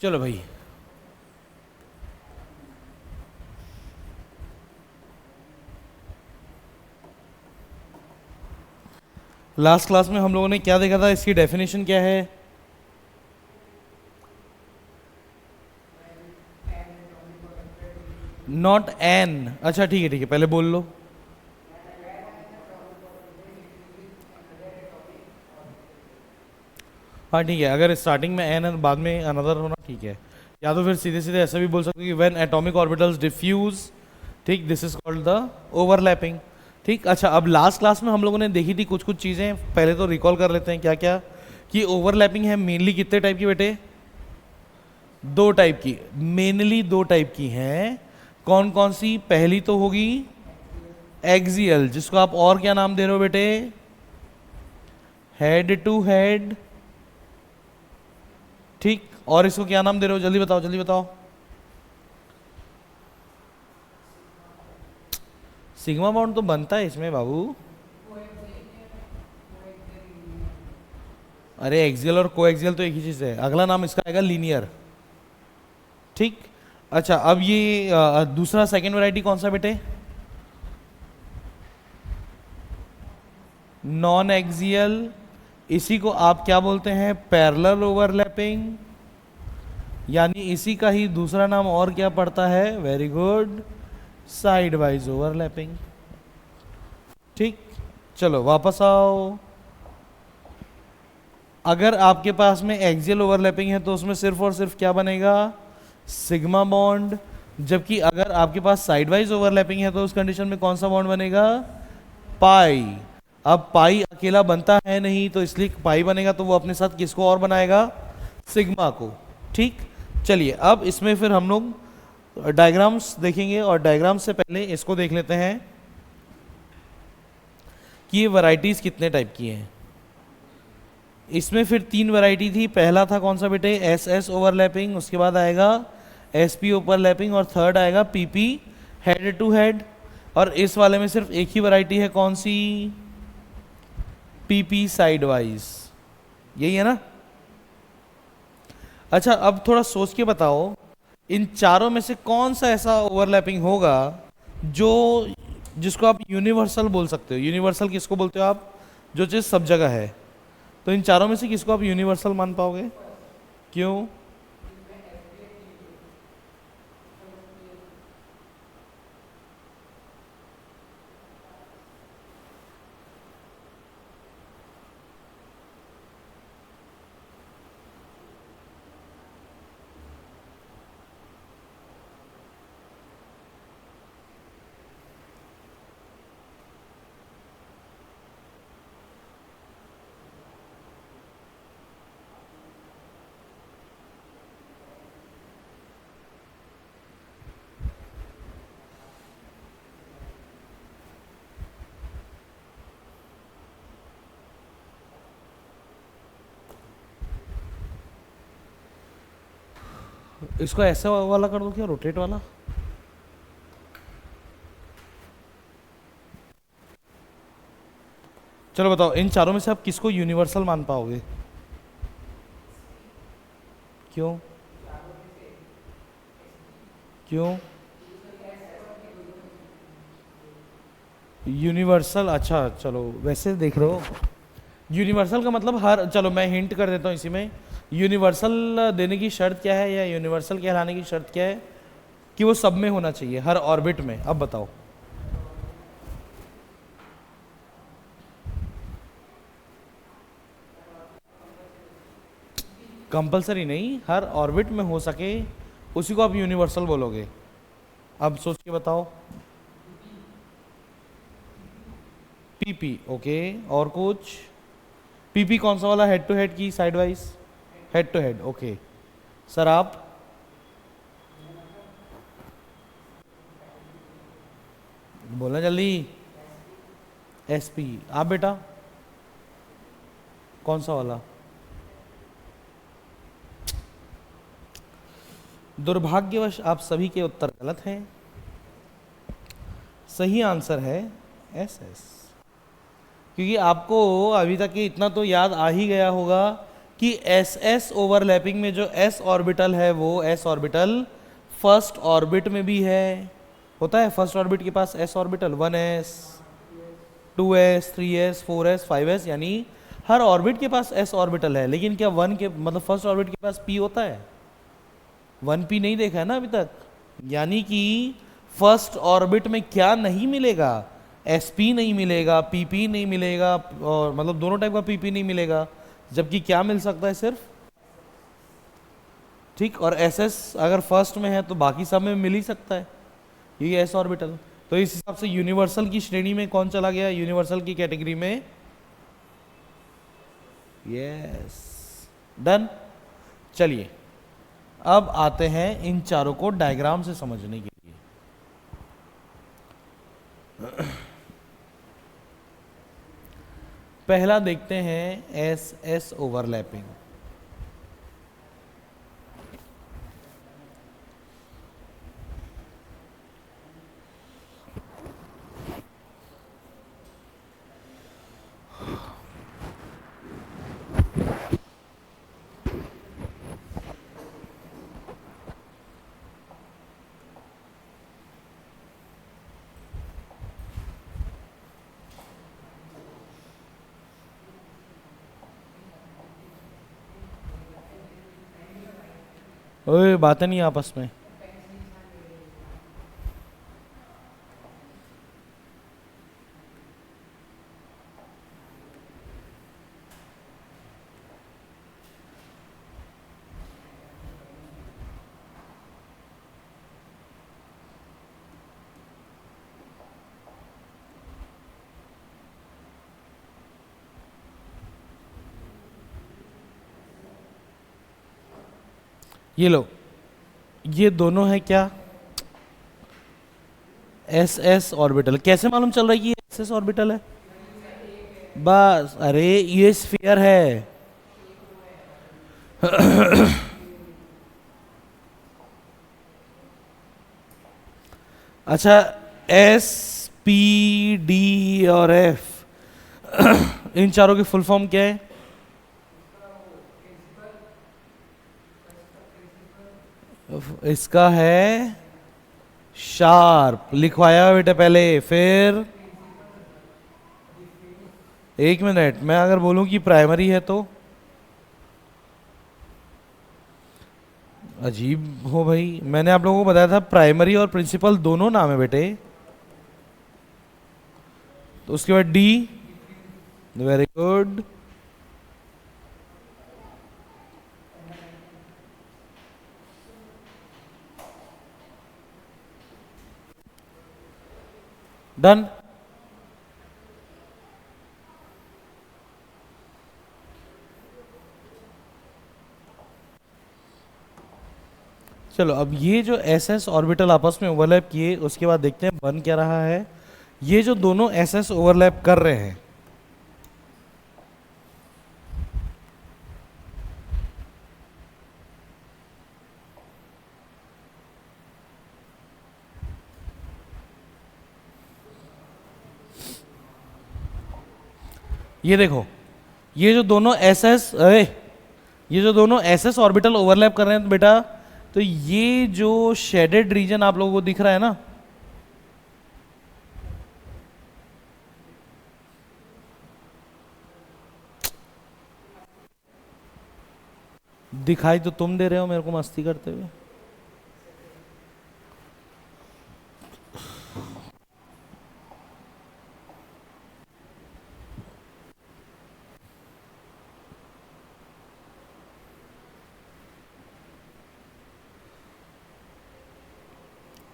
चलो भाई, last class में हम लोगों ने क्या देखा था, इसकी डेफिनेशन क्या है? Not an. अच्छा ठीक है ठीक है, पहले बोल लो। हाँ ठीक है, अगर स्टार्टिंग में एन और बाद में अनदर होना ठीक है। या तो फिर सीधे सीधे ऐसा भी बोल सकते हो कि व्हेन एटॉमिक ऑर्बिटल्स डिफ्यूज, ठीक, this is called the overlapping. ठीक, अच्छा अब लास्ट क्लास में हम लोगों ने देखी थी कुछ कुछ चीज़ें, पहले तो रिकॉल कर लेते हैं क्या क्या। कि ओवरलैपिंग है मेनली कितने टाइप की बेटे? दो टाइप की, मेनली दो टाइप की हैं। कौन कौन सी? पहली तो होगी एक्सियल, जिसको आप और क्या नाम दे रहे हो बेटे? Head to head. ठीक, और इसको क्या नाम दे रहे हो? जल्दी बताओ जल्दी बताओ। सिग्मा बॉन्ड तो बनता है इसमें बाबू। अरे एक्सियल और कोएक्सियल तो एक ही चीज है, अगला नाम इसका आएगा लीनियर। ठीक, अच्छा अब ये दूसरा सेकंड वैरायटी कौन सा बेटे? Non axial. इसी को आप क्या बोलते हैं? Parallel overlapping. यानी इसी का ही दूसरा नाम और क्या पड़ता है? Very good, side wise overlapping. ठीक, चलो वापस आओ। अगर आपके पास में एक्सियल ओवरलैपिंग है तो उसमें सिर्फ और सिर्फ क्या बनेगा? Sigma bond. जबकि अगर आपके पास साइड वाइज ओवरलैपिंग है तो उस कंडीशन में कौन सा बॉन्ड बनेगा? पाई। अब पाई अकेला बनता है नहीं, तो इसलिए पाई बनेगा तो वो अपने साथ किसको और बनाएगा? सिग्मा को। ठीक, चलिए अब इसमें फिर हम लोग डायग्राम्स देखेंगे, और डायग्राम से पहले इसको देख लेते हैं कि ये वैरायटीज कितने टाइप की हैं। इसमें फिर तीन वैरायटी थी। पहला था कौन सा बेटे? एस एस ओवरलैपिंग, उसके बाद आएगा एस पी ओवरलैपिंग, और थर्ड आएगा P P head to head. और इस वाले में सिर्फ एक ही वैरायटी है, कौन सी? P P side wise. यही है ना? अच्छा अब थोड़ा सोच के बताओ, इन चारों में से कौन सा ऐसा ओवरलैपिंग होगा जो, जिसको आप यूनिवर्सल बोल सकते हो? यूनिवर्सल किसको बोलते हो आप? जो चीज़ सब जगह है। तो इन चारों में से किसको आप यूनिवर्सल मान पाओगे? क्यों? इसको ऐसा वाला कर दो क्या, रोटेट वाला? चलो बताओ, इन चारों में से आप किसको यूनिवर्सल मान पाओगे? क्यों? क्यों यूनिवर्सल? अच्छा चलो, वैसे देख रहे हो, यूनिवर्सल का मतलब हर, चलो मैं हिंट कर देता हूँ इसी में। यूनिवर्सल देने की शर्त क्या है, या यूनिवर्सल कहलाने की शर्त क्या है? कि वो सब में होना चाहिए, हर ऑर्बिट में। अब बताओ। कंपलसरी नहीं, हर ऑर्बिट में हो सके उसी को आप यूनिवर्सल बोलोगे। अब सोच के बताओ। पीपी, ओके, और कुछ? पीपी कौन सा वाला? हेड टू हेड की side wise? Head to head, okay. Sir आप? बोलना जल्दी। एसपी। आप बेटा कौन सा वाला? दुर्भाग्यवश आप सभी के उत्तर गलत हैं। सही आंसर है एस एस। क्योंकि आपको अभी तक ये इतना तो याद आ ही गया होगा कि एस एस ओवरलैपिंग में जो एस ऑर्बिटल है वो एस ऑर्बिटल फर्स्ट ऑर्बिट में भी है, होता है फर्स्ट ऑर्बिट के पास S orbital 1s 2s 3s 4s 5s, यानी हर ऑर्बिट के पास एस ऑर्बिटल है। लेकिन क्या वन के मतलब फर्स्ट ऑर्बिट के पास पी होता है? 1p नहीं देखा है ना अभी तक। यानी कि फर्स्ट ऑर्बिट में क्या नहीं मिलेगा? sp नहीं मिलेगा, pp नहीं मिलेगा, और मतलब दोनों टाइप का pp नहीं मिलेगा। जबकि क्या मिल सकता है सिर्फ, ठीक, और ss अगर फर्स्ट में है तो बाकी सब में मिल ही सकता है, यही एस ऑर्बिटल। तो इस हिसाब से यूनिवर्सल की श्रेणी में कौन चला गया? यूनिवर्सल की कैटेगरी में, यस, डन। चलिए अब आते हैं इन चारों को डायग्राम से समझने के लिए। पहला देखते हैं एस एस ओवरलैपिंग। ओए बातें नहीं आपस में। ये लो, ये दोनों है क्या? S S orbital. कैसे मालूम चल रहा है कि ये एस एस ऑर्बिटल है? बस, अरे ये स्फीयर है। अच्छा, एस पी डी और एफ इन चारों की फुल फॉर्म क्या है? इसका है शार्प, लिखवाया हुआ बेटा पहले, फिर एक मिनट, मैं अगर बोलूं कि प्राइमरी है तो अजीब हो भाई। मैंने आप लोगों को बताया था प्राइमरी और प्रिंसिपल दोनों नाम है बेटे। तो उसके बाद डी, वेरी गुड। डन। चलो अब ये जो एस एस ऑर्बिटल आपस में ओवरलैप किए, उसके बाद देखते हैं बन क्या रहा है। ये जो दोनों एस एस ओवरलैप कर रहे हैं, ये देखो, ये जो दोनों एस एस, ये जो दोनों एस एस ऑर्बिटल ओवरलैप कर रहे हैं तो बेटा, तो ये जो शेडेड रीजन आप लोगों को दिख रहा है ना, दिखाई तो तुम दे रहे हो मेरे को मस्ती करते हुए।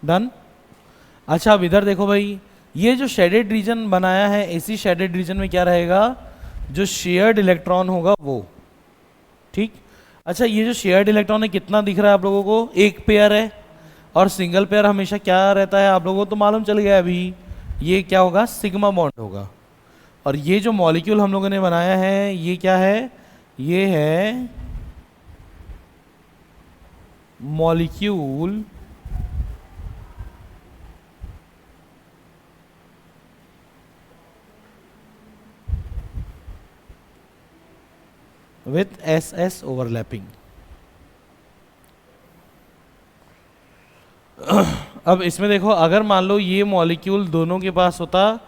डन। अच्छा अब इधर देखो भाई, ये जो शेडेड रीजन बनाया है, इसी शेडेड रीजन में क्या रहेगा? जो शेयर्ड इलेक्ट्रॉन होगा वो, ठीक। अच्छा ये जो शेयर्ड इलेक्ट्रॉन है कितना दिख रहा है आप लोगों को? एक पेयर है, और सिंगल पेयर हमेशा क्या रहता है आप लोगों को तो मालूम चल गया अभी, ये क्या होगा? सिग्मा बॉन्ड होगा। और ये जो मॉलिक्यूल हम लोगों ने बनाया है ये क्या है? ये है molecule with S S overlapping. अब इसमें देखो, अगर मान लो ये मॉलिक्यूल दोनों के पास होता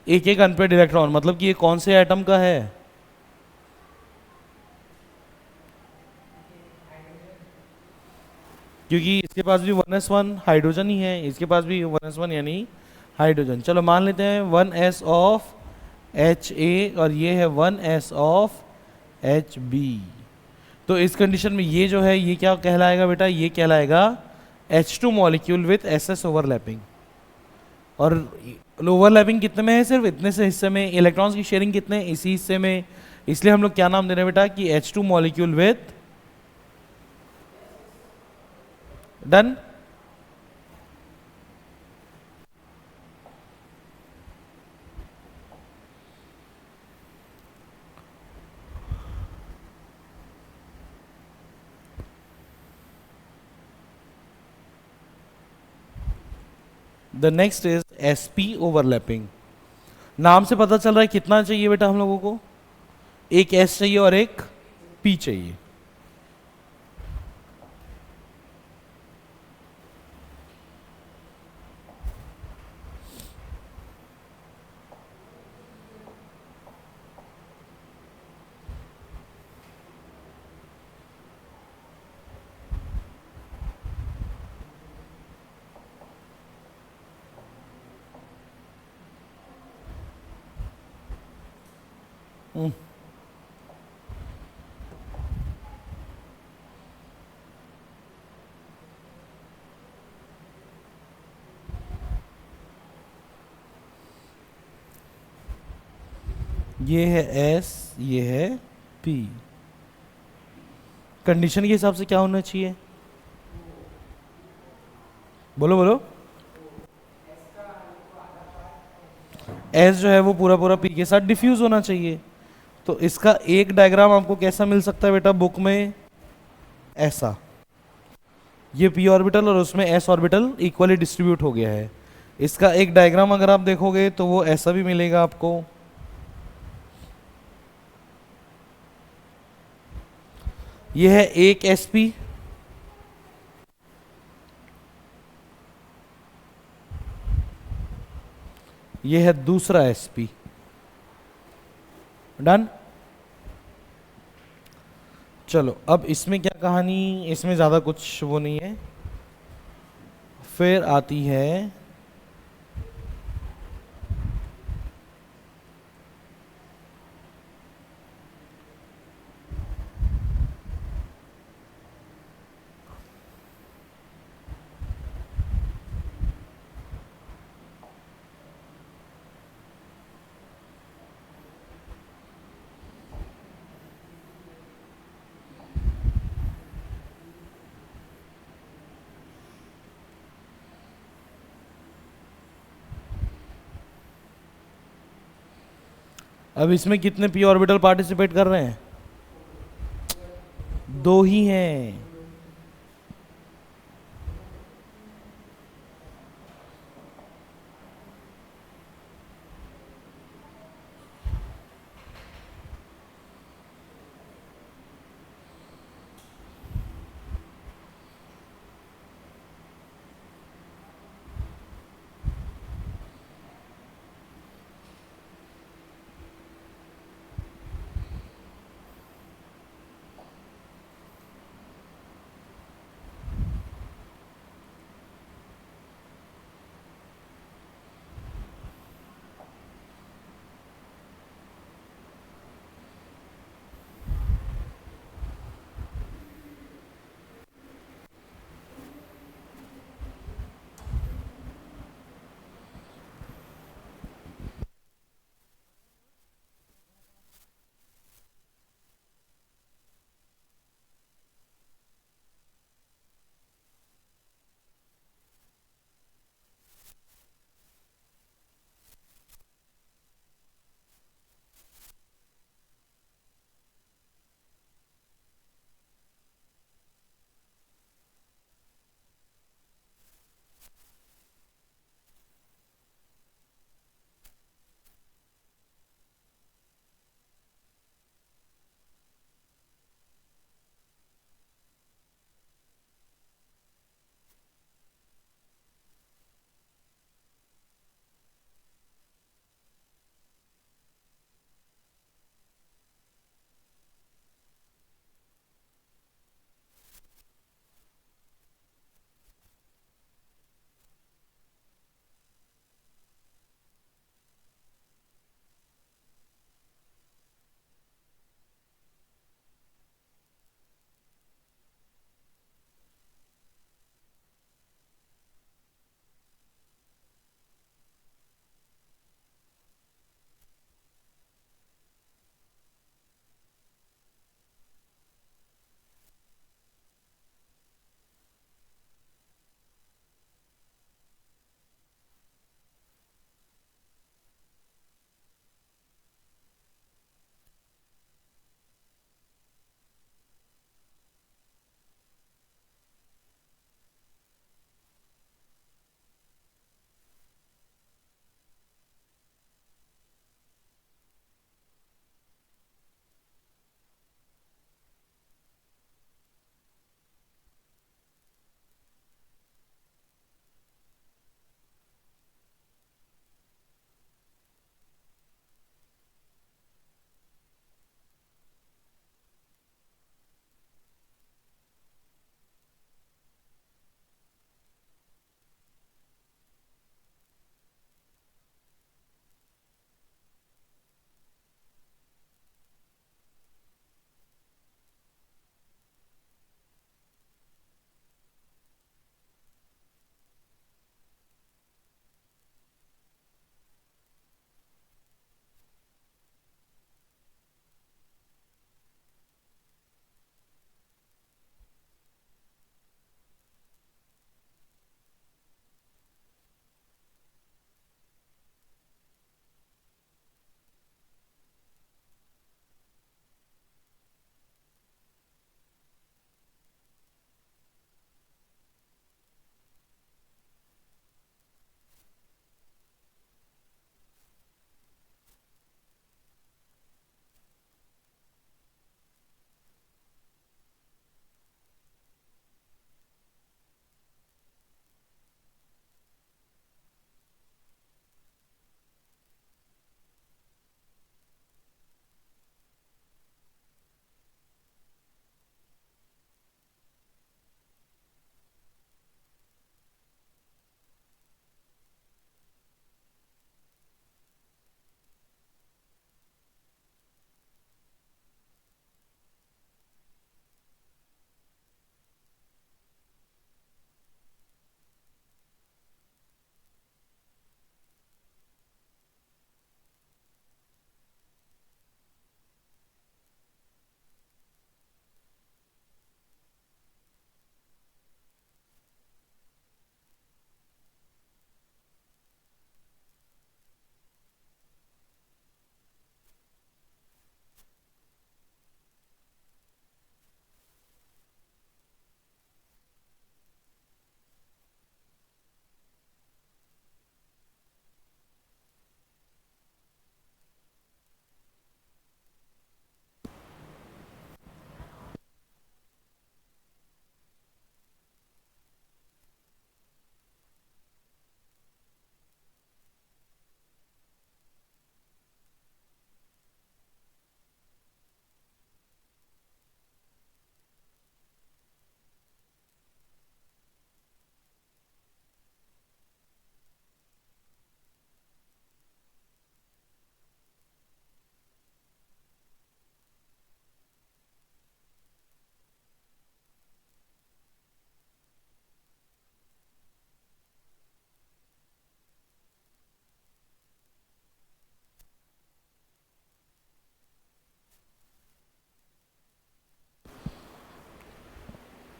एक एक अनपेड इलेक्ट्रॉन, मतलब कि ये कौन से एटम का है? क्योंकि इसके पास भी 1s1 हाइड्रोजन ही है, इसके पास भी 1s1 यानी हाइड्रोजन। चलो मान लेते हैं 1s ऑफ Ha और ये है 1s ऑफ Hb। तो इस कंडीशन में ये जो है ये क्या कहलाएगा बेटा? ये कहलाएगा H2 molecule with SS overlapping. और ओवरलैपिंग कितने में है? सिर्फ इतने से हिस्से में। इलेक्ट्रॉन्स की शेयरिंग कितने? इसी हिस्से में। इसलिए हम लोग क्या नाम दे रहे हैं बेटा? कि H2 molecule with, done. The next is sp overlapping. नाम से पता चल रहा है कितना चाहिए बेटा हम लोगों को? एक s चाहिए और एक p चाहिए। ये है S, ये है P। कंडीशन के हिसाब से क्या होना चाहिए? बोलो बोलो। S जो है वो पूरा पूरा P के साथ डिफ्यूज होना चाहिए। तो इसका एक डायग्राम आपको कैसा मिल सकता है बेटा बुक में? ऐसा। ये p ऑर्बिटल और उसमें s ऑर्बिटल इक्वली डिस्ट्रीब्यूट हो गया है। इसका एक डायग्राम अगर आप देखोगे तो वो ऐसा भी मिलेगा आपको। ये है एक sp, ये है दूसरा sp। डन। चलो अब इसमें क्या कहानी, इसमें ज़्यादा कुछ वो नहीं है। फिर आती है अब इसमें कितने p ऑर्बिटल पार्टिसिपेट कर रहे हैं? दो ही हैं।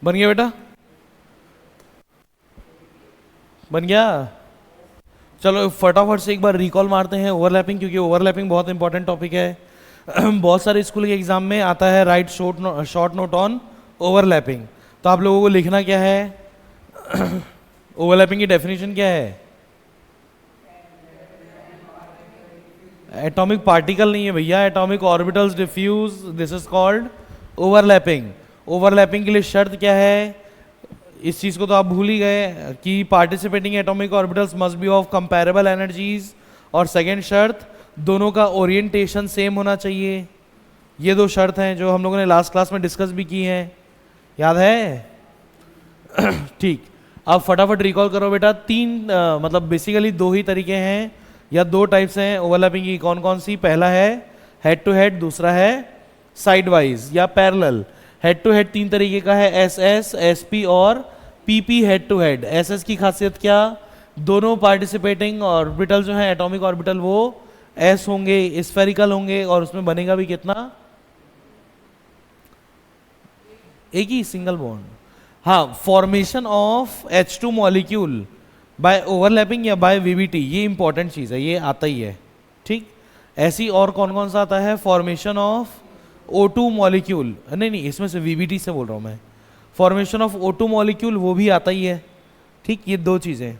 बन गया बेटा, बन गया। चलो फटाफट से एक बार रिकॉल मारते हैं ओवरलैपिंग, क्योंकि ओवरलैपिंग बहुत इंपॉर्टेंट टॉपिक है। बहुत सारे स्कूल के एग्जाम में आता है right short note on overlapping. तो आप लोगों को लिखना क्या है, ओवरलैपिंग की डेफिनेशन क्या है? एटॉमिक पार्टिकल नहीं है भैया, atomic orbitals diffuse, this is called overlapping. Overlapping के लिए शर्त क्या है? इस चीज को तो आप भूल ही गए कि participating atomic orbitals must be of comparable energies, और सेकंड शर्त दोनों का ओरिएंटेशन सेम होना चाहिए। ये दो शर्त हैं जो हम लोगों ने लास्ट क्लास में डिस्कस भी की हैं, याद है? ठीक, अब फटाफट रिकॉल करो बेटा। मतलब बेसिकली दो ही तरीके हैं या दो टाइप्स हैं ओवरलैपिंग की। कौन कौन सी? पहला है हेड टू हेड, दूसरा है साइड वाइज या पैरेलल। हेड टू हेड तीन तरीके का है, एस एस, एस पी और PP. Head to head S S की खासियत क्या? दोनों पार्टिसिपेटिंग ऑर्बिटल जो है एटॉमिक ऑर्बिटल वो एस होंगे, स्फेरिकल होंगे, और उसमें बनेगा भी कितना? एक ही सिंगल बॉन्ड। हाँ, formation of H2 molecule by overlapping या बाय वीबीटी, ये इंपॉर्टेंट चीज है, ये आता ही है। ठीक, ऐसी और कौन कौन सा आता है? फॉर्मेशन ऑफ O2 मॉलिक्यूल, नहीं नहीं इसमें से वीबीटी से बोल रहा हूं मैं। फॉर्मेशन ऑफ O2 मॉलिक्यूल वो भी आता ही है। ठीक, ये दो चीजें।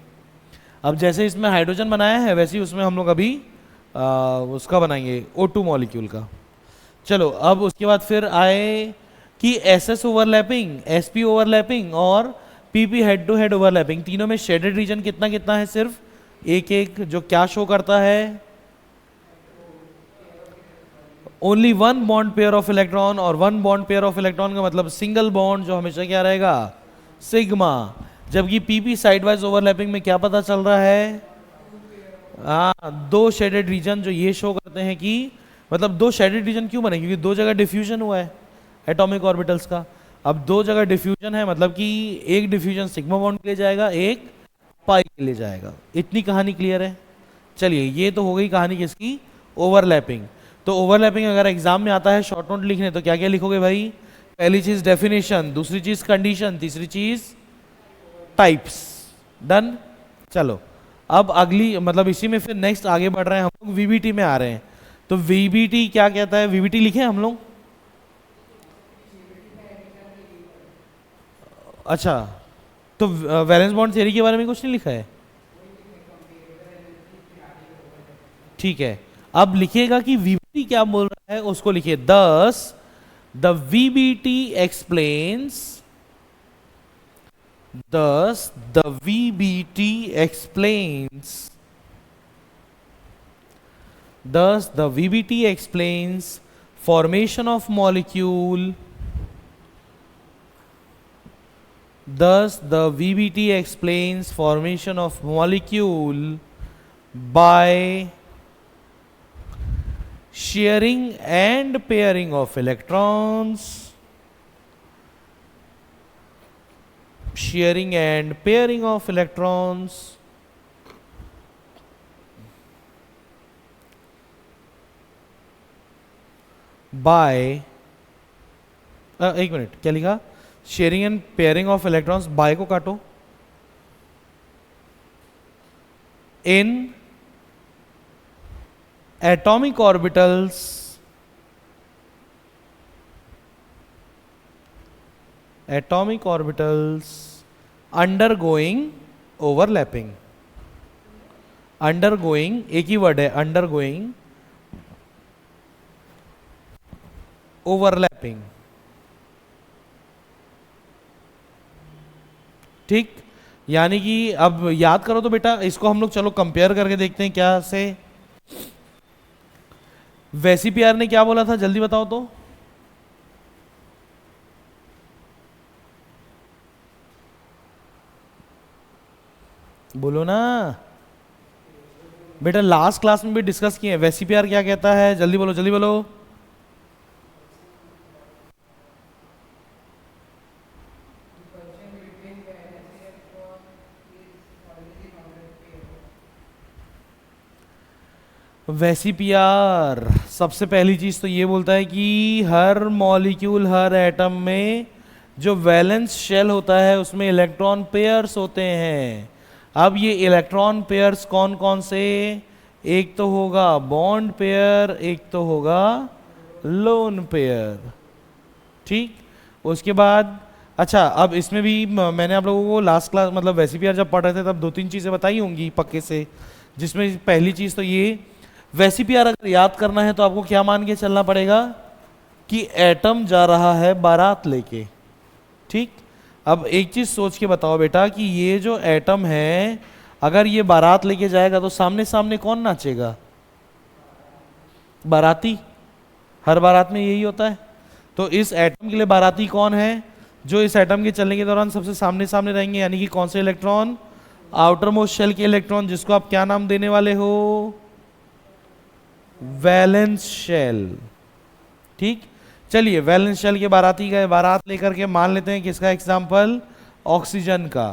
अब जैसे इसमें हाइड्रोजन बनाया है वैसे ही उसमें हम लोग अभी उसका बनाएंगे O2 मॉलिक्यूल का। चलो अब उसके बाद फिर आए कि SS ओवरलैपिंग, SP ओवरलैपिंग और PP head to head overlapping. तीनों में शेडेड रीजन कितना कितना है? सिर्फ एक एक, जो क्या शो करता है? Only one bond pair of electron, और one bond pair of electron का मतलब सिंगल बॉन्ड, जो हमेशा क्या रहेगा? सिग्मा। जबकि PP साइड वाइज ओवरलैपिंग में क्या पता चल रहा है? दो शेडेड रीजन जो ये शो करते हैं कि मतलब दो शेडेड रीजन क्यों बने? क्योंकि दो जगह डिफ्यूजन हुआ है एटॉमिक ऑर्बिटल्स का। अब दो जगह डिफ्यूजन है मतलब कि एक डिफ्यूजन सिग्मा बॉन्ड के लिए जाएगा, एक पाई के लिए जाएगा। इतनी कहानी क्लियर है? चलिए, ये तो हो गई कहानी किसकी? ओवरलैपिंग। तो ओवरलैपिंग अगर एग्जाम में आता है शॉर्ट नोट लिखने तो क्या क्या लिखोगे भाई? पहली चीज डेफिनेशन, दूसरी चीज कंडीशन, तीसरी चीज टाइप्स। डन। चलो अब अगली मतलब इसी में फिर नेक्स्ट आगे बढ़ रहे हैं हम लोग, वीबीटी में आ रहे हैं। तो वीबीटी क्या कहता है? वीबीटी लिखे हम लोग? अच्छा, तो वैलेंस बॉन्ड थ्योरी के बारे में कुछ नहीं लिखा है? ठीक है, अब लिखिएगा कि वीबीटी क्या बोल रहा है उसको लिखिए। दस the VBT explains, thus the VBT explains, thus the VBT explains formation of molecule, thus the VBT explains formation of molecule by sharing and pairing of electrons, sharing and pairing of electrons by एक मिनट, क्या लिखा? Sharing and pairing of electrons, by को काटो, in atomic orbitals undergoing overlapping. Undergoing एक ही word है, undergoing overlapping. ठीक, यानी कि अब याद करो तो बेटा इसको हम लोग चलो कंपेयर करके देखते हैं क्या से। वेसीपीआर ने क्या बोला था जल्दी बताओ तो? बोलो ना बेटा, लास्ट क्लास में भी डिस्कस किए हैं। वेसीपीआर क्या कहता है? जल्दी बोलो, जल्दी बोलो। वेसीपीआर सबसे पहली चीज तो ये बोलता है कि हर मॉलिक्यूल हर एटम में जो वैलेंस शेल होता है उसमें इलेक्ट्रॉन पेयर्स होते हैं। अब ये इलेक्ट्रॉन पेयर्स कौन कौन से, एक तो होगा बॉन्ड पेयर, एक तो होगा लोन पेयर, ठीक। उसके बाद अच्छा, अब इसमें भी मैंने आप लोगों को लास्ट क्लास मतलब वैसे भी जब पढ़ रहे थे तब दो तीन चीज़ें बताई होंगी पक्के से, जिसमें पहली चीज़ तो ये वैसे भी अगर याद करना है तो आपको क्या मान के चलना पड़ेगा कि एटम जा रहा है बारात लेके, ठीक। अब एक चीज़ सोच के बताओ बेटा कि ये जो एटम है अगर ये बारात लेके जाएगा तो सामने सामने कौन नाचेगा, बाराती। हर बारात में यही होता है। तो इस एटम के लिए बाराती कौन है, जो इस एटम के चलने के दौरान सबसे सामने सामने रहेंगे, यानी कि कौन से इलेक्ट्रॉन, आउटर मोस्ट शेल के इलेक्ट्रॉन, जिसको आप क्या नाम देने वाले हो, वैलेंस शेल, ठीक। चलिए वैलेंस शेल के बाराती गए, बारात लेकर के मान लेते हैं किसका एग्जाम्पल, ऑक्सीजन का,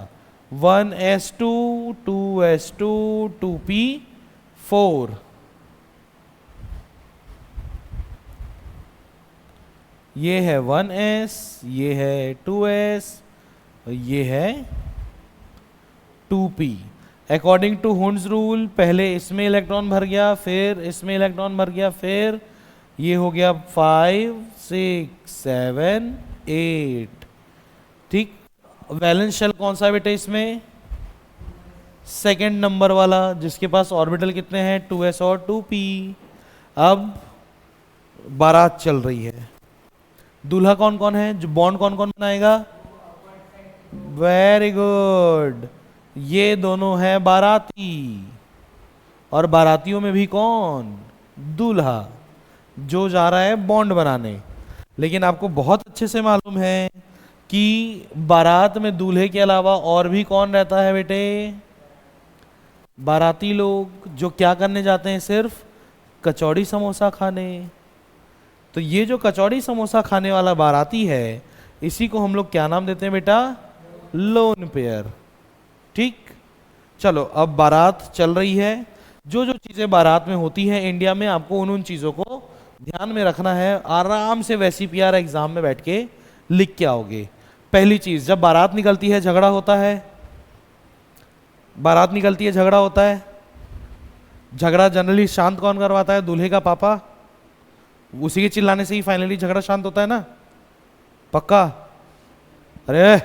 1s2 2s2 2p4, ये है 1s, ये है 2s, ये है 2p। According to Hund's rule पहले इसमें इलेक्ट्रॉन भर गया, फिर इसमें इलेक्ट्रॉन भर गया, फिर ये हो गया 5 6 7 8, ठीक। वैलेंस शेल कौन सा बेटा इसमें, सेकंड नंबर वाला, जिसके पास ऑर्बिटल कितने हैं, 2s और 2p। अब बारात चल रही है, दूल्हा कौन कौन है, जो बॉन्ड कौन कौन बनाएगा, वेरी गुड, ये दोनों है बाराती, और बारातियों में भी कौन, दूल्हा, जो जा रहा है बॉन्ड बनाने। लेकिन आपको बहुत अच्छे से मालूम है कि बारात में दूल्हे के अलावा और भी कौन रहता है बेटे, बाराती लोग, जो क्या करने जाते हैं, सिर्फ कचौड़ी समोसा खाने। तो ये जो कचौड़ी समोसा खाने वाला बाराती है, इसी को हम लोग क्या नाम देते हैं बेटा, लोन पेयर, ठीक। चलो अब बारात चल रही है, जो जो चीजें बारात में होती हैं इंडिया में, आपको उन उन चीजों को ध्यान में रखना है, आराम से वैसी पीआर एग्जाम में बैठ के लिख के आओगे। पहली चीज, जब बारात निकलती है झगड़ा होता है, बारात निकलती है झगड़ा होता है, झगड़ा जनरली शांत कौन करवाता है, दूल्हे का पापा, उसी के चिल्लाने से ही फाइनली झगड़ा शांत होता है ना, पक्का। अरे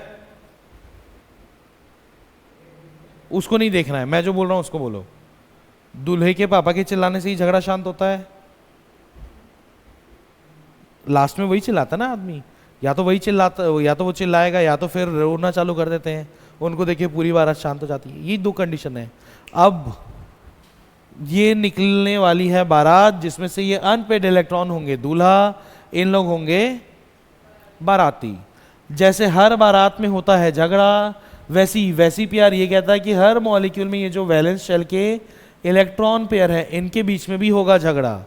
उसको नहीं देखना है, मैं जो बोल रहा हूं उसको बोलो, दूल्हे के पापा के चिल्लाने से ही झगड़ा शांत होता है, लास्ट में वही चिल्लाता ना आदमी, या तो वही चिल्लाता, या तो वो चिल्लाएगा, या तो फिर रोना चालू कर देते हैं, उनको देखिए पूरी बारात शांत हो जाती है। ये दो कंडीशन है। अब ये निकलने वाली है बारात, जिसमें से ये अनपेड इलेक्ट्रॉन होंगे दूल्हा, इन लोग होंगे बाराती। जैसे हर बारात में होता है झगड़ा, वैसी पीआर ये कहता है कि हर मॉलिक्यूल में ये जो वैलेंस शेल के इलेक्ट्रॉन पेयर है, इनके बीच में भी होगा झगड़ा।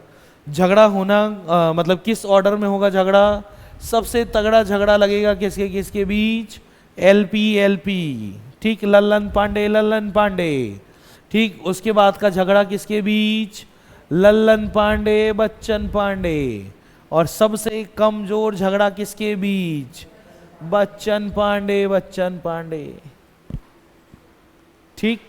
झगड़ा होना मतलब किस ऑर्डर में होगा झगड़ा, सबसे तगड़ा झगड़ा लगेगा किसके किसके बीच, एलपी एलपी, ठीक, लल्लन पांडे, ठीक। उसके बाद का झगड़ा किसके बीच, लल्लन पांडे बच्चन पांडे, और सबसे कमजोर झगड़ा किसके बीच, बच्चन पांडे, ठीक।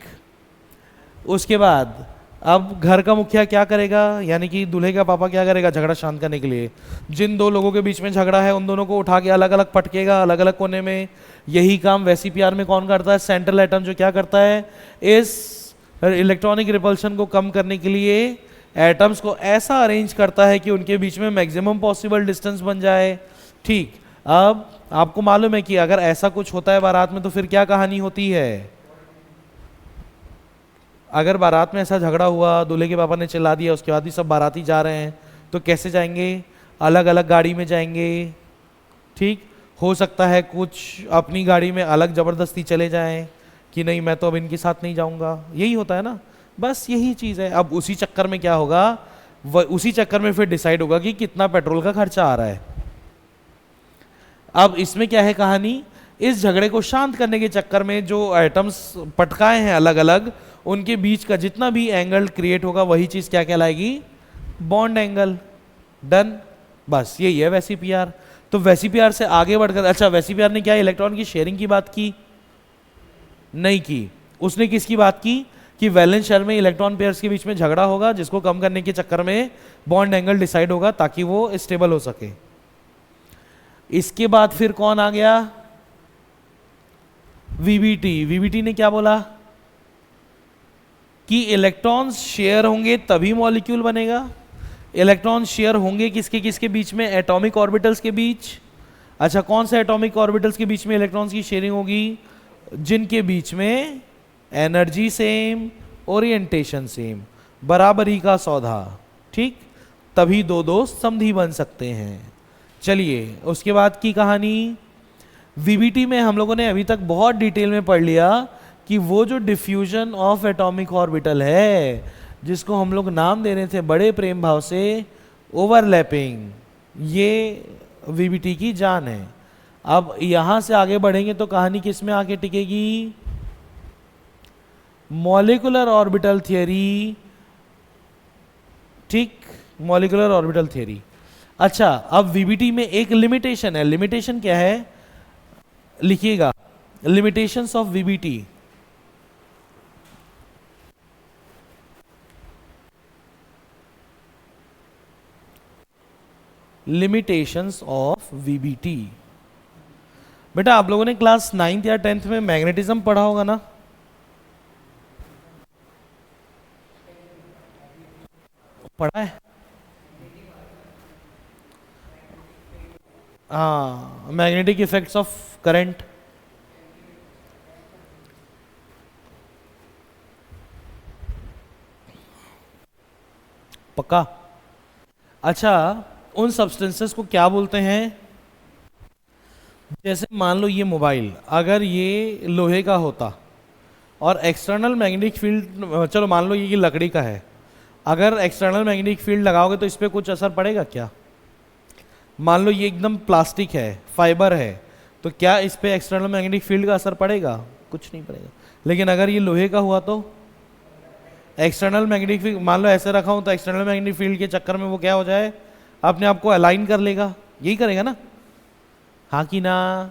उसके बाद अब घर का मुखिया क्या करेगा, यानी कि दूल्हे का पापा क्या करेगा झगड़ा शांत करने के लिए, जिन दो लोगों के बीच में झगड़ा है उन दोनों को उठा के अलग अलग पटकेगा, अलग अलग कोने में। यही काम वैसी पीआर में कौन करता है, सेंट्रल एटम, जो क्या करता है, इस इलेक्ट्रॉनिक रिपल्शन को कम करने के लिए एटम्स को ऐसा अरेंज करता है कि उनके बीच में मैक्सिमम पॉसिबल डिस्टेंस बन जाए, ठीक। अब आपको मालूम है कि अगर ऐसा कुछ होता है बारात में तो फिर क्या कहानी होती है, अगर बारात में ऐसा झगड़ा हुआ, दूल्हे के पापा ने चिल्ला दिया, उसके बाद भी सब बाराती जा रहे हैं, तो कैसे जाएंगे, अलग अलग गाड़ी में जाएंगे, ठीक। हो सकता है कुछ अपनी गाड़ी में अलग जबरदस्ती चले जाएं कि नहीं मैं तो अब इनके साथ नहीं जाऊंगा, यही होता है ना, बस यही चीज़ है। अब उसी चक्कर में क्या होगा, उसी चक्कर में फिर डिसाइड होगा कि कितना पेट्रोल का खर्चा आ रहा है। अब इसमें क्या है कहानी, इस झगड़े को शांत करने के चक्कर में जो एटम्स पटकाए हैं अलग अलग, उनके बीच का जितना भी एंगल क्रिएट होगा वही चीज क्या कहलाएगी, बॉन्ड एंगल। डन, बस यही है वैसी पीआर। तो वेसीपीआर से आगे बढ़कर, अच्छा वेसीपीआर ने क्या इलेक्ट्रॉन की शेयरिंग की बात की? नहीं की। उसने किसकी बात की कि वैलेंस शेल में इलेक्ट्रॉन पेयर्स के बीच में झगड़ा होगा, जिसको कम करने के चक्कर में बॉन्ड एंगल डिसाइड होगा ताकि वो स्टेबल हो सके। इसके बाद फिर कौन आ गया? वीबीटी। वीबीटी ने क्या बोला कि इलेक्ट्रॉन्स शेयर होंगे तभी मॉलिक्यूल बनेगा। इलेक्ट्रॉन शेयर होंगे किसके किसके बीच में? एटॉमिक ऑर्बिटल्स के बीच। अच्छा, कौन से एटॉमिक ऑर्बिटल्स के बीच में इलेक्ट्रॉन्स की शेयरिंग होगी? जिनके बीच में एनर्जी सेम, ओरिएंटेशन सेम, बराबरी का सौदा, ठीक, तभी दो दोस्त समधी बन सकते हैं। चलिए उसके बाद की कहानी। वीबीटी में हम लोगों ने अभी तक बहुत डिटेल में पढ़ लिया कि वो जो डिफ्यूजन ऑफ एटॉमिक ऑर्बिटल है, जिसको हम लोग नाम दे रहे थे बड़े प्रेम भाव से ओवरलैपिंग, ये वीबीटी की जान है। अब यहां से आगे बढ़ेंगे तो कहानी किस में आके टिकेगी? मॉलिक्यूलर ऑर्बिटल थियरी, ठीक, मॉलिक्यूलर ऑर्बिटल थियरी। अच्छा, अब वीबीटी में एक लिमिटेशन है। लिमिटेशन क्या है? लिखिएगा, limitations of VBT. Limitations of VBT. बेटा आप लोगों ने क्लास 9th या 10th में मैग्नेटिज्म पढ़ा होगा ना? पढ़ा है? हाँ, मैग्नेटिक इफेक्ट्स ऑफ करंट। पक्का? अच्छा, उन सब्सटेंसेस को क्या बोलते हैं? जैसे मान लो ये मोबाइल अगर ये लोहे का होता और एक्सटर्नल मैग्नेटिक फील्ड, चलो मान लो ये लकड़ी का है, अगर एक्सटर्नल मैग्नेटिक फील्ड लगाओगे तो इस पर कुछ असर पड़ेगा क्या? मान लो ये एकदम प्लास्टिक है, फाइबर है, तो क्या इस पे एक्सटर्नल मैग्नेटिक फील्ड का असर पड़ेगा? कुछ नहीं पड़ेगा। लेकिन अगर ये लोहे का हुआ तो एक्सटर्नल मैग्नेटिक फील्ड, मान लो ऐसे रखा हूं तो एक्सटर्नल मैग्नेटिक फील्ड के चक्कर में वो क्या हो जाए, अपने आप को अलाइन कर लेगा। यही करेगा ना? हाँ कि ना?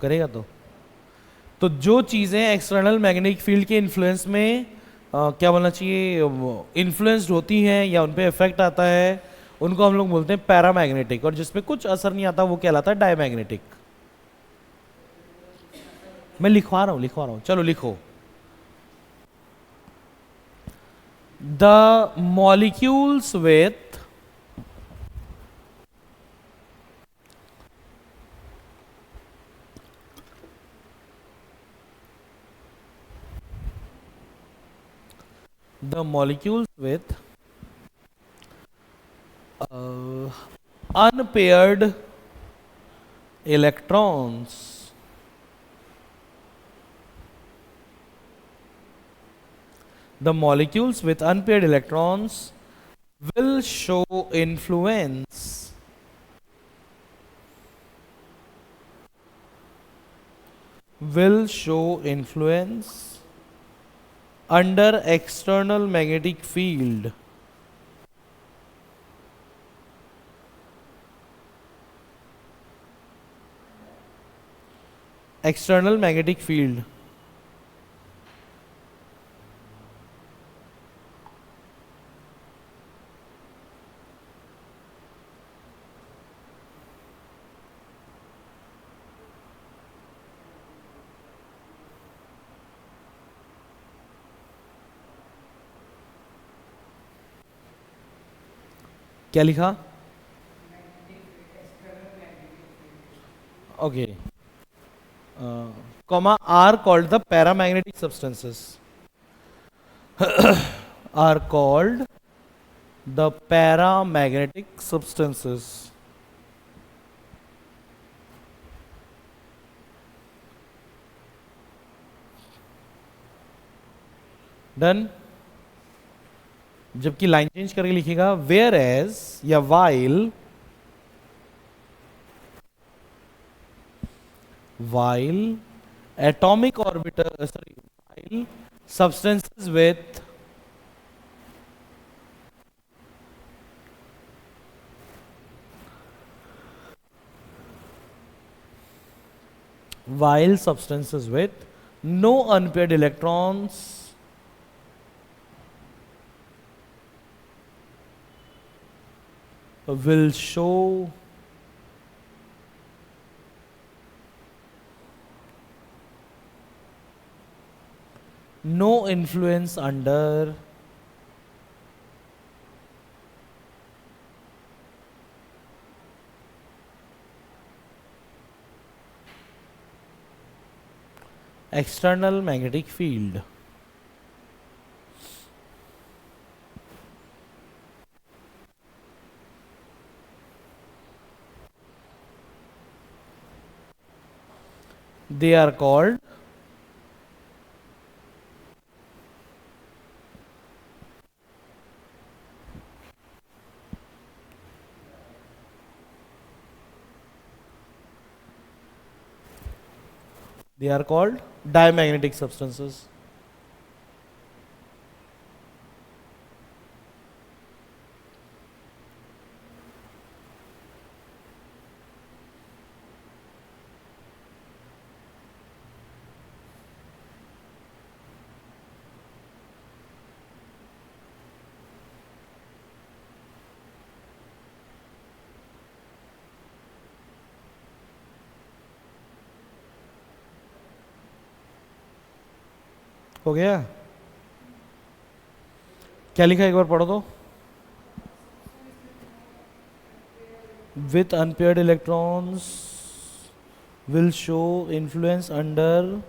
करेगा। तो जो चीजें एक्सटर्नल मैग्नेटिक फील्ड के इन्फ्लुएंस में क्या बोलना चाहिए, इन्फ्लुएंस्ड होती हैं या उन पे इफेक्ट आता है, उनको हम लोग बोलते हैं पैरामैग्नेटिक, और जिसपे कुछ असर नहीं आता वो कहलाता है डायमैग्नेटिक। मैं लिखवा रहा हूं, चलो लिखो। The molecules with the molecules with unpaired electrons the molecules with unpaired electrons will show influence under external magnetic field external magnetic field क्या लिखा? Okay, comma are called the paramagnetic substances are called the paramagnetic substances. Done. जबकि line change करके लिखिएगा where as या while atomic orbital sorry while substances with while substances with no unpaired electrons will show no influence under external magnetic field. They are called diamagnetic substances. हो गया? क्या लिखा एक बार पढ़ो तो. With unpaired electrons will show influence under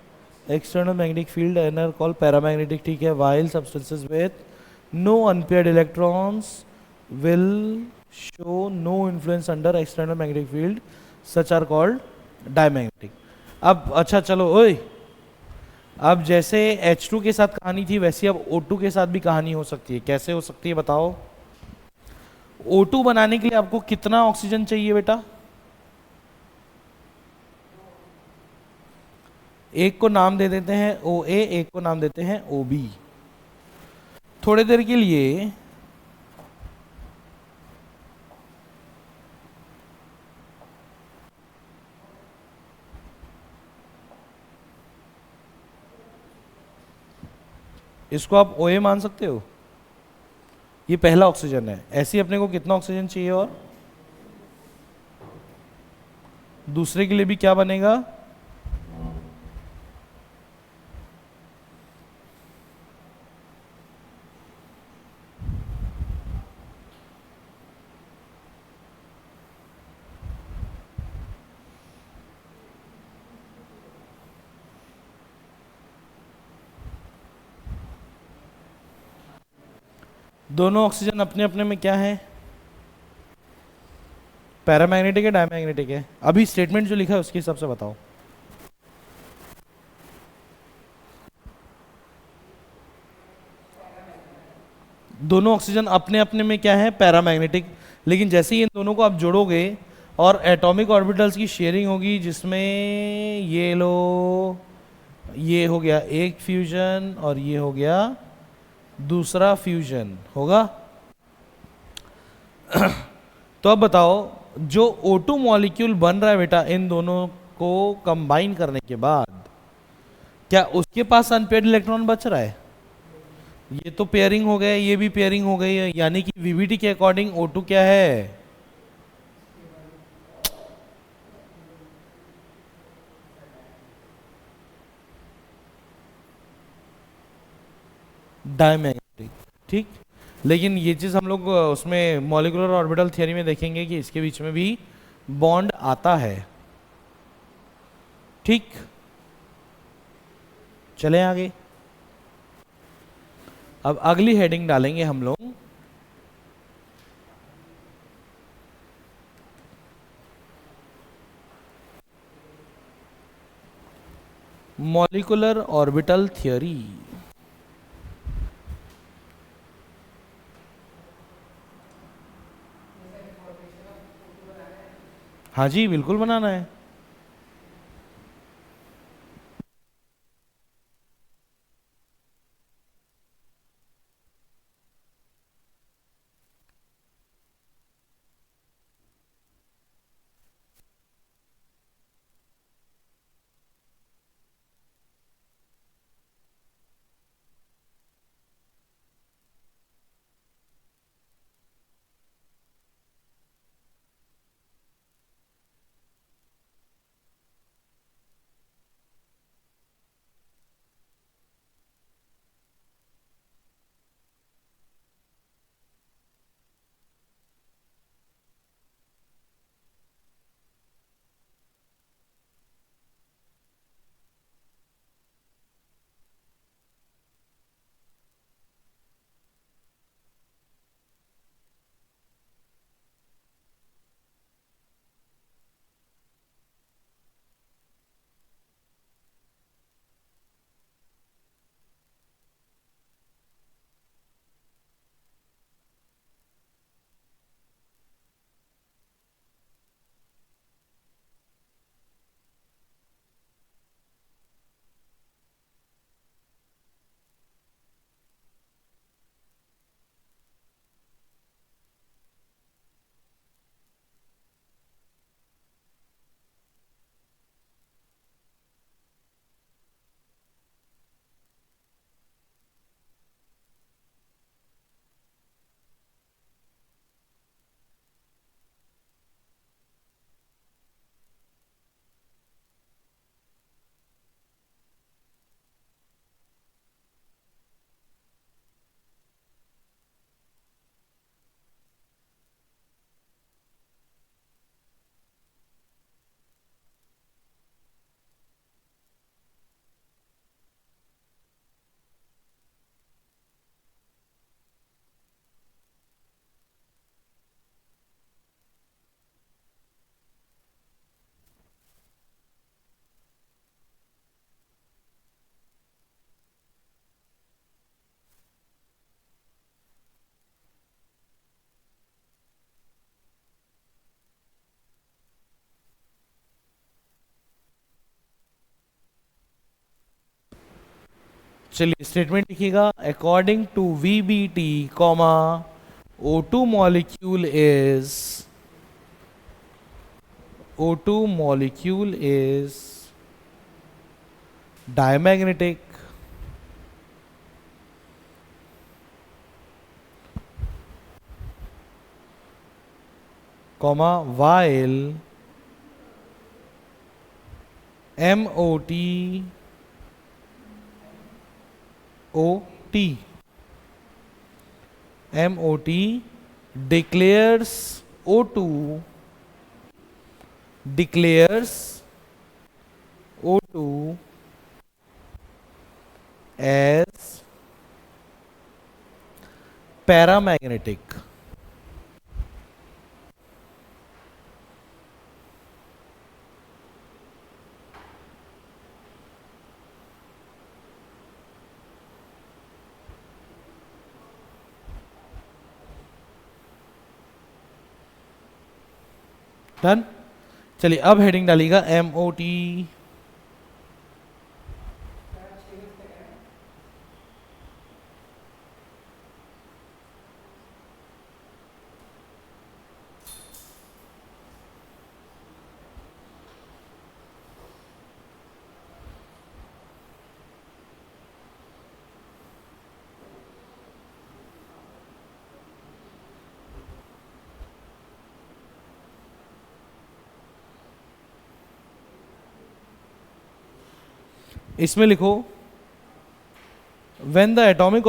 external magnetic field and are called paramagnetic. ठीक है. While substances with no unpaired electrons will show no influence under external magnetic field, such are called diamagnetic. अब अच्छा चलो ओए, अब जैसे H2 के साथ कहानी थी वैसी अब O2 के साथ भी कहानी हो सकती है. कैसे हो सकती है बताओ? O2 बनाने के लिए आपको कितना ऑक्सीजन चाहिए बेटा? एक को नाम दे देते हैं OA, एक को नाम देते हैं OB. थोड़ी देर के लिए इसको आप OA मान सकते हो. ये पहला ऑक्सीजन है. ऐसे ही अपने को कितना ऑक्सीजन चाहिए और दूसरे के लिए भी क्या बनेगा? दोनों ऑक्सीजन अपने अपने में क्या है? पैरामैग्नेटिक है, डायमैग्नेटिक है? अभी स्टेटमेंट जो लिखा है उसके हिसाब से बताओ. दोनों ऑक्सीजन अपने अपने में क्या है? पैरामैग्नेटिक. लेकिन जैसे ही इन दोनों को आप जोड़ोगे और एटॉमिक ऑर्बिटल्स की शेयरिंग होगी जिसमें ये लो, ये हो गया एक फ्यूजन और ये हो गया दूसरा फ्यूजन होगा. तो अब बताओ जो O2 मॉलिक्यूल बन रहा है बेटा इन दोनों को कंबाइन करने के बाद, क्या उसके पास अनपेयर्ड इलेक्ट्रॉन बच रहा है? ये तो पेयरिंग हो गया, ये भी पेयरिंग हो गई है. यानी कि VBT के अकॉर्डिंग O2 क्या है? डायमैग्नेटिक. ठीक. लेकिन ये चीज हम लोग उसमें मॉलिक्यूलर ऑर्बिटल थियरी में देखेंगे कि इसके बीच में भी बॉन्ड आता है. ठीक. चले आगे. अब अगली हेडिंग डालेंगे हम लोग मॉलिक्यूलर ऑर्बिटल थियरी. हाँ जी बिल्कुल बनाना है. चलिए स्टेटमेंट लिखिएगा, according to VBT comma O2 molecule is diamagnetic comma while MOT declares O2 as paramagnetic. Done. चलिए अब हेडिंग डालिएगा MOT इसमें लिखो when the atomic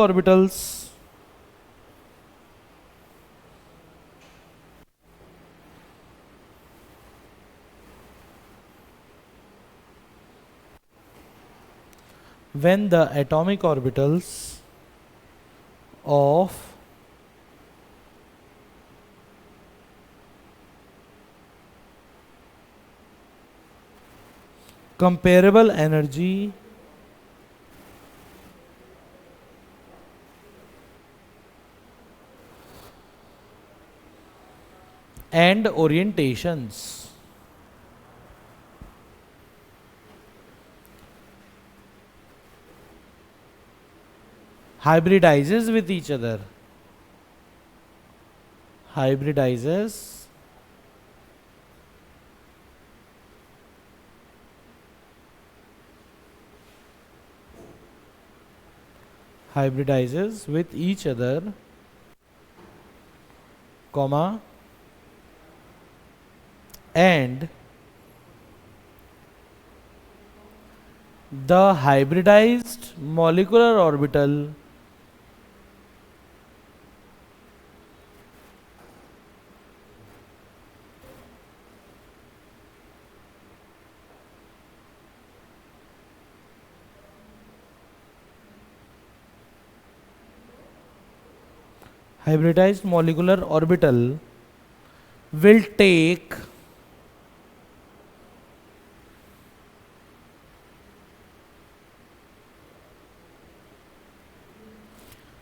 orbitals of comparable energy and orientations hybridizes with each other, hybridizes with each other, comma, and the hybridized molecular orbital will take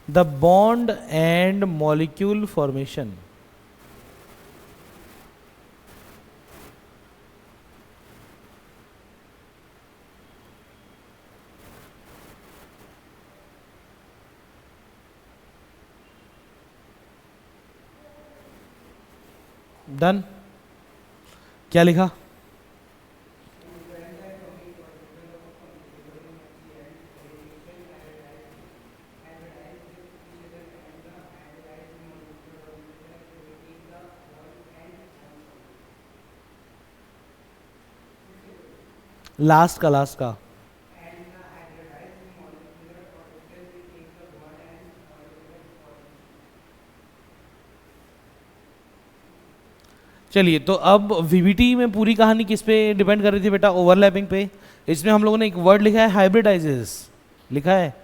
the bond and molecule formation. Done. क्या लिखा? Last का चलिए, तो अब VBT में पूरी कहानी किस पे डिपेंड कर रही थी बेटा? ओवरलैपिंग पे। इसमें हम लोगों ने एक वर्ड लिखा है हाइब्रिडाइजेस, लिखा है,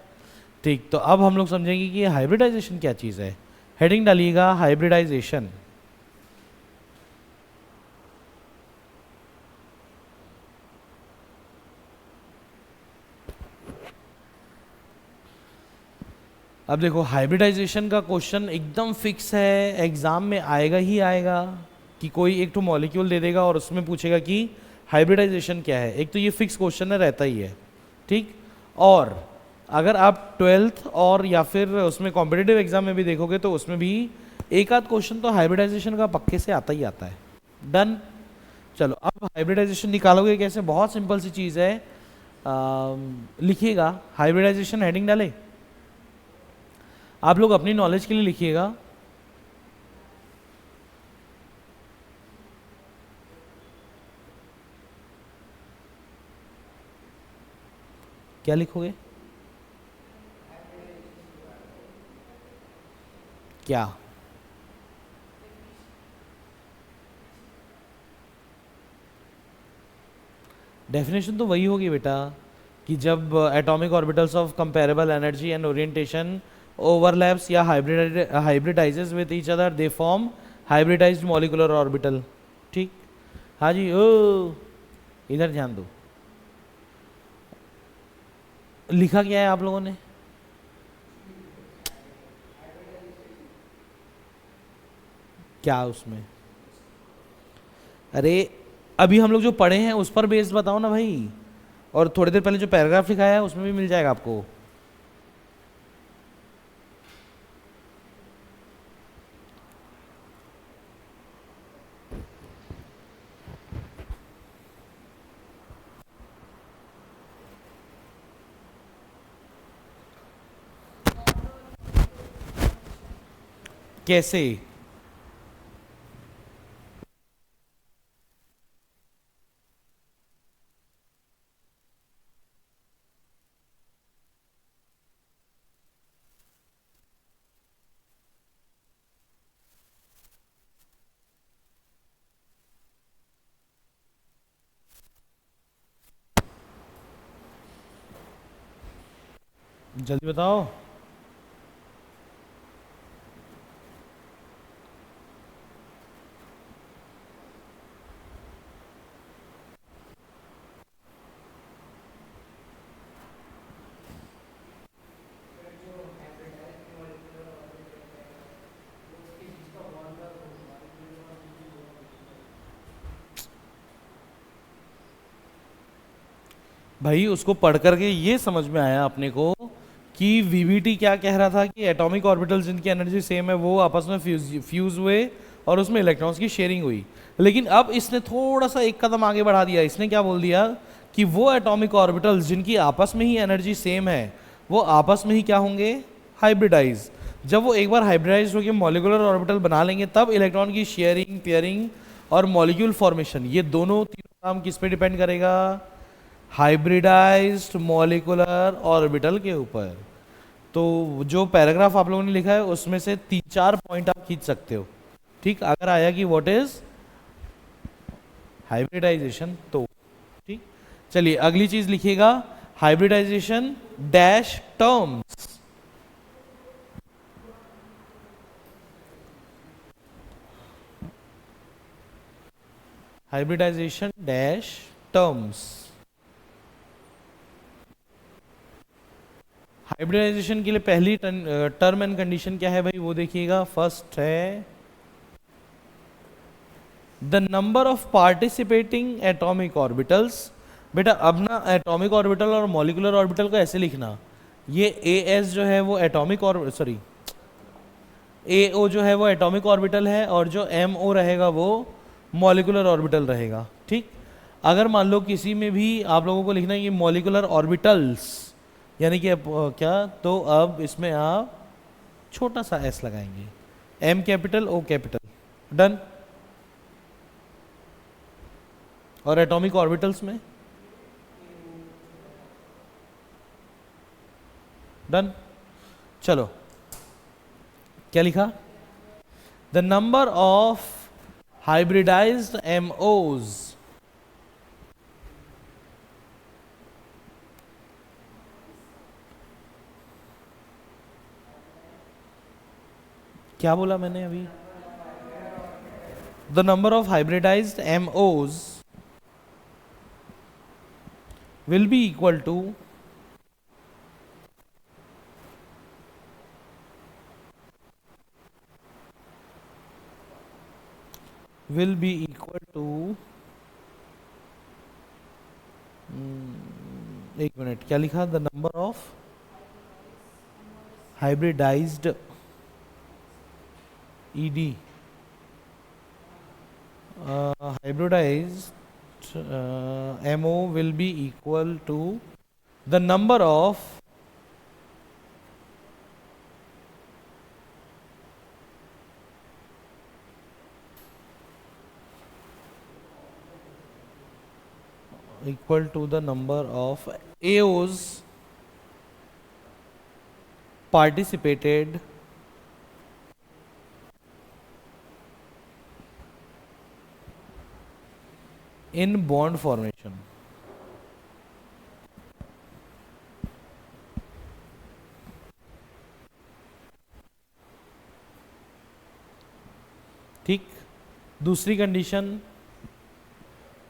ठीक। तो अब हम लोग समझेंगे कि हाइब्रिडाइजेशन क्या चीज़ है। हेडिंग डालिएगा हाइब्रिडाइजेशन। अब देखो, हाइब्रिडाइजेशन का क्वेश्चन एकदम फिक्स है, एग्जाम में आएगा ही आएगा कि कोई एक तो मॉलिक्यूल दे देगा और उसमें पूछेगा कि हाइब्रिडाइजेशन क्या है। एक तो ये फिक्स क्वेश्चन है, रहता ही है, ठीक। और अगर आप ट्वेल्थ और या फिर उसमें कॉम्पिटिटिव एग्जाम में भी देखोगे तो उसमें भी एक आध क्वेश्चन तो हाइब्रिडाइजेशन का पक्के से आता ही आता है। डन। चलो अब हाइब्रिडाइजेशन निकालोगे कैसे, बहुत सिंपल सी चीज़ है। लिखिएगा हाइब्रिडाइजेशन, हेडिंग डाले, आप लोग अपनी नॉलेज के लिए लिखिएगा। क्या लिखोगे? क्या? डेफिनेशन तो वही होगी बेटा कि जब atomic orbitals of comparable energy and orientation overlaps या hybridises with each other they form hybridised molecular orbital. ठीक। हाँ जी, ओ इधर ध्यान दो। लिखा क्या है आप लोगों ने? क्या उसमें? अरे अभी हम लोग जो पढ़े हैं उस पर बेस्ड बताओ ना भाई। और थोड़ी देर पहले जो पैराग्राफ लिखा है उसमें भी मिल जाएगा आपको। कैसे? जल्दी बताओ। भाई उसको पढ़ करके ये समझ में आया अपने को कि वीवीटी क्या कह रहा था कि एटॉमिक ऑर्बिटल्स जिनकी एनर्जी सेम है वो आपस में फ्यूज हुए और उसमें इलेक्ट्रॉन्स की शेयरिंग हुई। लेकिन अब इसने थोड़ा सा एक कदम आगे बढ़ा दिया। इसने क्या बोल दिया कि वो एटॉमिक ऑर्बिटल्स जिनकी आपस में ही एनर्जी सेम है वो आपस में ही क्या होंगे, हाइब्रिडाइज। जब वो एक बार हाइब्रिडाइज होकर मॉलिक्यूलर ऑर्बिटल बना लेंगे तब इलेक्ट्रॉन की शेयरिंग, पेयरिंग और मॉलिक्यूल फॉर्मेशन, ये दोनों तीनों काम किस पे डिपेंड करेगा, हाइब्रिडाइज्ड मॉलिक्यूलर ऑर्बिटल के ऊपर। तो जो पैराग्राफ आप लोगों ने लिखा है उसमें से 3-4 पॉइंट आप खींच सकते हो। ठीक, अगर आया कि व्हाट इज हाइब्रिडाइजेशन तो। ठीक, चलिए अगली चीज लिखिएगा, hybridization dash terms. Hybridization dash terms. Hybridization के लिए पहली टर्म एंड कंडीशन क्या है भाई, वो देखिएगा। फर्स्ट है the number of participating atomic orbitals. बेटा अब ना एटॉमिक ऑर्बिटल और मॉलिक्यूलर ऑर्बिटल को ऐसे लिखना, ये ए एस जो है वो एटॉमिक और सॉरी ए ओ जो है वो एटॉमिक ऑर्बिटल है और जो एम ओ रहेगा वो मॉलिक्यूलर ऑर्बिटल रहेगा। ठीक, अगर मान लो किसी में भी आप लोगों को लिखना है कि मॉलिक्यूलर ऑर्बिटल्स यानी कि क्या, तो अब इसमें आप छोटा सा एस लगाएंगे, M capital O capital. Done. और एटॉमिक ऑर्बिटल्स में डन। चलो क्या लिखा, the number of hybridized MOs क्या बोला मैंने अभी, the number of hybridized MOs will be equal to एक मिनट क्या लिखा, the number of hybridized ED, hybridized MO will be equal to the number of AOs participated in bond formation. ठीक, दूसरी condition,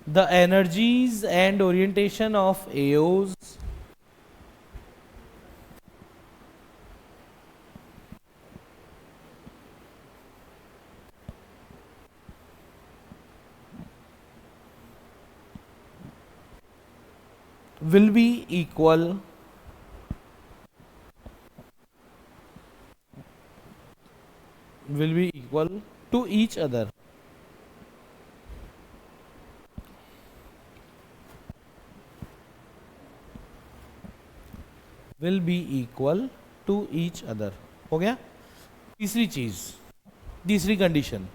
the energies and orientation of AOs will be equal to each other. Will be equal to each other. हो गया। तीसरी चीज, तीसरी condition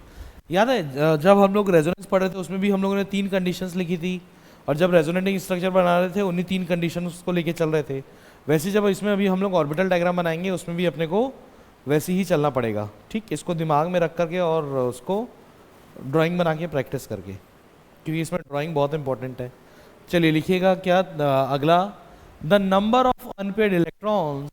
याद है, जब हम लोग रेजोनेंस पढ़ रहे थे उसमें भी हम लोगों ने 3 कंडीशंस लिखी थी, और जब रेजोनेटिंग स्ट्रक्चर बना रहे थे उन्हीं 3 कंडीशंस को लेके चल रहे थे। वैसे जब इसमें अभी हम लोग ऑर्बिटल डायग्राम बनाएंगे उसमें भी अपने को वैसे ही चलना पड़ेगा। ठीक, इसको दिमाग में रख करके और उसको ड्राइंग बना के प्रैक्टिस करके, क्योंकि इसमें ड्राइंग बहुत इंपॉर्टेंट है। चलिए लिखिएगा क्या अगला, the number of unpaired electrons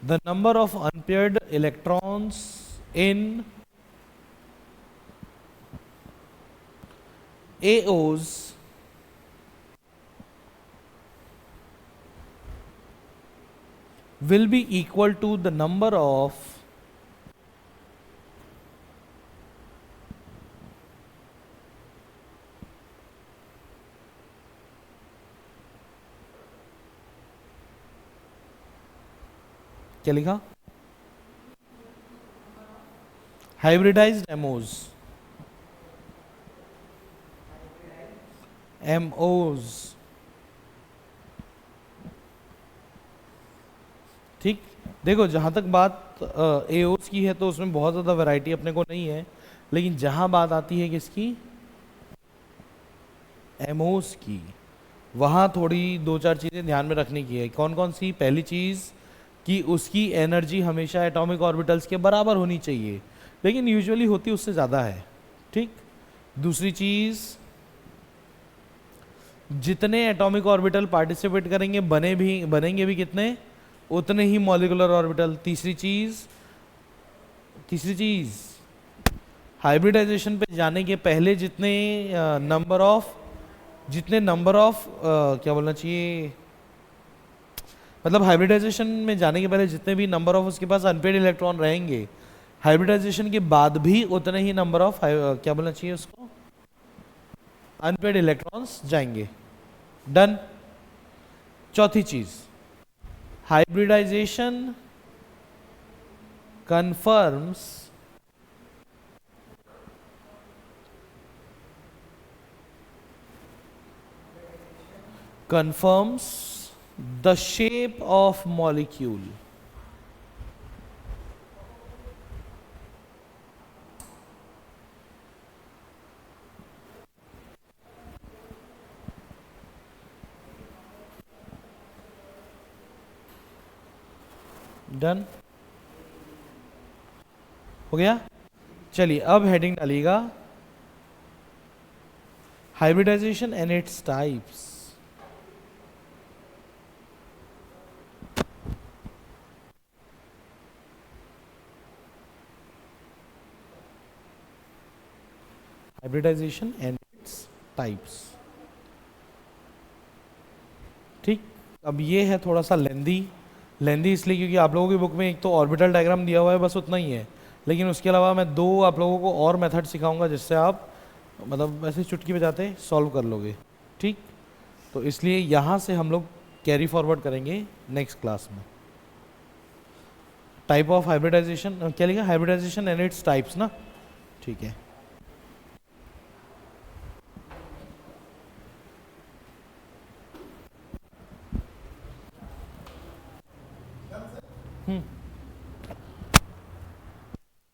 the number of unpaired electrons in AOs will be equal to the number of क्या लिखा, हाइब्रिडाइज्ड एमओज, ठीक। देखो जहां तक बात एओस की है तो उसमें बहुत ज़्यादा वैरायटी अपने को नहीं है, लेकिन जहां बात आती है किसकी, एमओस की, वहां थोड़ी 2-4 चीज़ें ध्यान में रखने की है। कौन कौन सी? पहली चीज़ कि उसकी एनर्जी हमेशा एटॉमिक ऑर्बिटल्स के बराबर होनी चाहिए, लेकिन यूजुअली होती उससे ज़्यादा है। ठीक। दूसरी चीज़, जितने एटॉमिक ऑर्बिटल पार्टिसिपेट करेंगे बनेंगे भी कितने, उतने ही मॉलिक्यूलर ऑर्बिटल। तीसरी चीज़ हाइब्रिडाइजेशन पे जाने के पहले जितने नंबर ऑफ क्या बोलना चाहिए, मतलब हाइब्रिडाइजेशन में जाने के पहले जितने भी नंबर ऑफ उसके पास अनपेयर्ड इलेक्ट्रॉन रहेंगे, हाइब्रिडाइजेशन के बाद भी उतने ही नंबर ऑफ क्या बोलना चाहिए उसको, अनपेयर्ड इलेक्ट्रॉन्स जाएंगे। डन। चौथी चीज, hybridization confirms the shape of molecule. Done हो गया। चलिए अब हेडिंग डालिएगा, hybridization and its types. Hybridization and its types. ठीक। अब ये है थोड़ा सा लेंदी इसलिए क्योंकि आप लोगों की बुक में एक तो ऑर्बिटल डायग्राम दिया हुआ है, बस उतना ही है, लेकिन उसके अलावा मैं 2 आप लोगों को और मेथड सिखाऊंगा जिससे आप मतलब ऐसे चुटकी बजाते सॉल्व कर लोगे, ठीक। तो इसलिए यहाँ से हम लोग कैरी फॉरवर्ड करेंगे नेक्स्ट क्लास में। टाइप ऑफ हाइब्रिडाइजेशन क्या लिखा, हाइब्रिडाइजेशन एंड इट्स टाइप्स ना, ठीक है।